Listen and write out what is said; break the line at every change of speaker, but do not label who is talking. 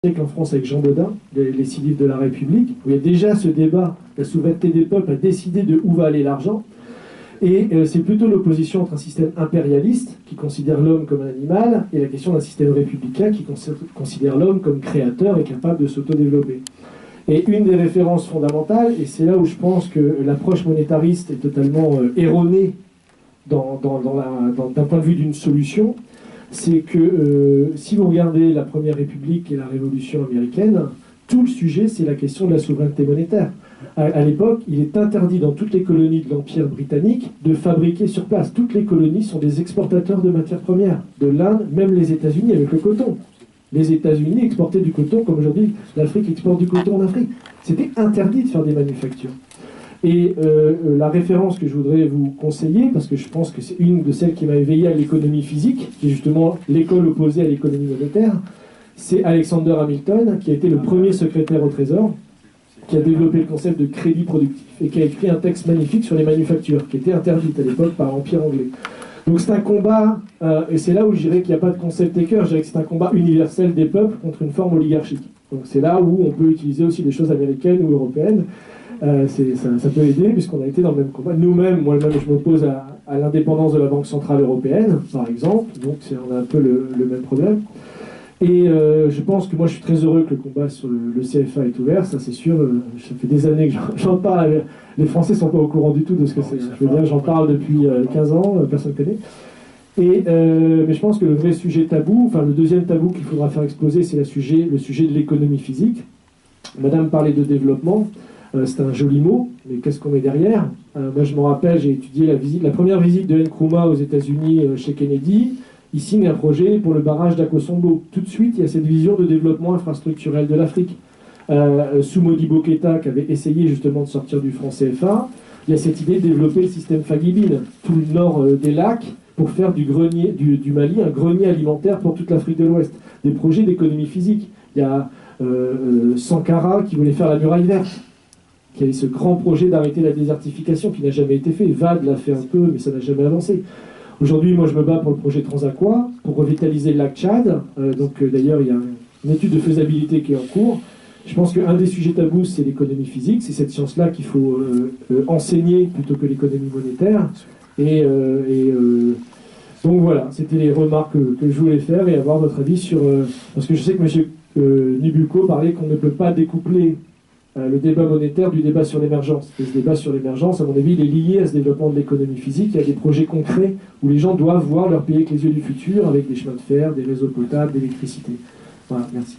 siècle en France avec Jean Bodin, les 6 livres de la République, où il y a déjà ce débat, la souveraineté des peuples a décidé de où va aller l'argent. Et c'est plutôt l'opposition entre un système impérialiste, qui considère l'homme comme un animal, et la question d'un système républicain qui considère l'homme comme créateur et capable de s'autodévelopper. Et une des références fondamentales, et c'est là où je pense que l'approche monétariste est totalement erronée d'un point de vue d'une solution, c'est que si vous regardez la Première République et la Révolution américaine, tout le sujet, c'est la question de la souveraineté monétaire. À l'époque, il est interdit dans toutes les colonies de l'Empire britannique de fabriquer sur place. Toutes les colonies sont des exportateurs de matières premières, de l'Inde, même les États-Unis avec le coton. Les États-Unis exportaient du coton comme aujourd'hui l'Afrique exporte du coton en Afrique. C'était interdit de faire des manufactures. Et la référence que je voudrais vous conseiller, parce que je pense que c'est une de celles qui m'a éveillé à l'économie physique, qui est justement l'école opposée à l'économie monétaire, c'est Alexander Hamilton, qui a été le premier secrétaire au Trésor, qui a développé le concept de crédit productif et qui a écrit un texte magnifique sur les manufactures, qui était interdite à l'époque par l'Empire anglais. Donc c'est un combat, et c'est là où je dirais qu'il n'y a pas de concept taker, je dirais que c'est un combat universel des peuples contre une forme oligarchique. Donc c'est là où on peut utiliser aussi des choses américaines ou européennes. Ça peut aider puisqu'on a été dans le même combat. Nous-mêmes, moi-même, je m'oppose à l'indépendance de la Banque Centrale Européenne, par exemple, donc on a un peu le même problème. Et je pense que moi je suis très heureux que le combat sur le CFA est ouvert, ça c'est sûr, ça fait des années que j'en parle, les Français ne sont pas au courant du tout de ce que c'est. Je veux dire, j'en parle depuis 15 ans, personne ne connaît. Mais je pense que le vrai sujet tabou, enfin le deuxième tabou qu'il faudra faire exploser, c'est le sujet de l'économie physique. Madame parlait de développement, c'est un joli mot, mais qu'est-ce qu'on met derrière? Moi je me rappelle, j'ai étudié la première visite de Nkrumah aux États-Unis chez Kennedy. Il signe un projet pour le barrage d'Akosombo. Tout de suite, il y a cette vision de développement infrastructurel de l'Afrique. Sous Modibo Keïta, qui avait essayé justement de sortir du franc CFA, il y a cette idée de développer le système Fagibine, tout le nord des lacs, pour faire du Mali un grenier alimentaire pour toute l'Afrique de l'Ouest. Des projets d'économie physique. Il y a Sankara qui voulait faire la muraille verte, qui avait ce grand projet d'arrêter la désertification qui n'a jamais été fait. VAD l'a fait un peu, mais ça n'a jamais avancé. Aujourd'hui, moi, je me bats pour le projet Transaqua, pour revitaliser le lac Tchad. D'ailleurs, il y a une étude de faisabilité qui est en cours. Je pense qu'un des sujets tabous, c'est l'économie physique. C'est cette science-là qu'il faut enseigner plutôt que l'économie monétaire. Donc voilà, c'était les remarques que je voulais faire et avoir votre avis sur... parce que je sais que M. Nibulko parlait qu'on ne peut pas découpler le débat monétaire du débat sur l'émergence. Et ce débat sur l'émergence, à mon avis, il est lié à ce développement de l'économie physique. Il y a des projets concrets où les gens doivent voir leur pays avec les yeux du futur, avec des chemins de fer, des réseaux potables, d'électricité. Voilà, merci.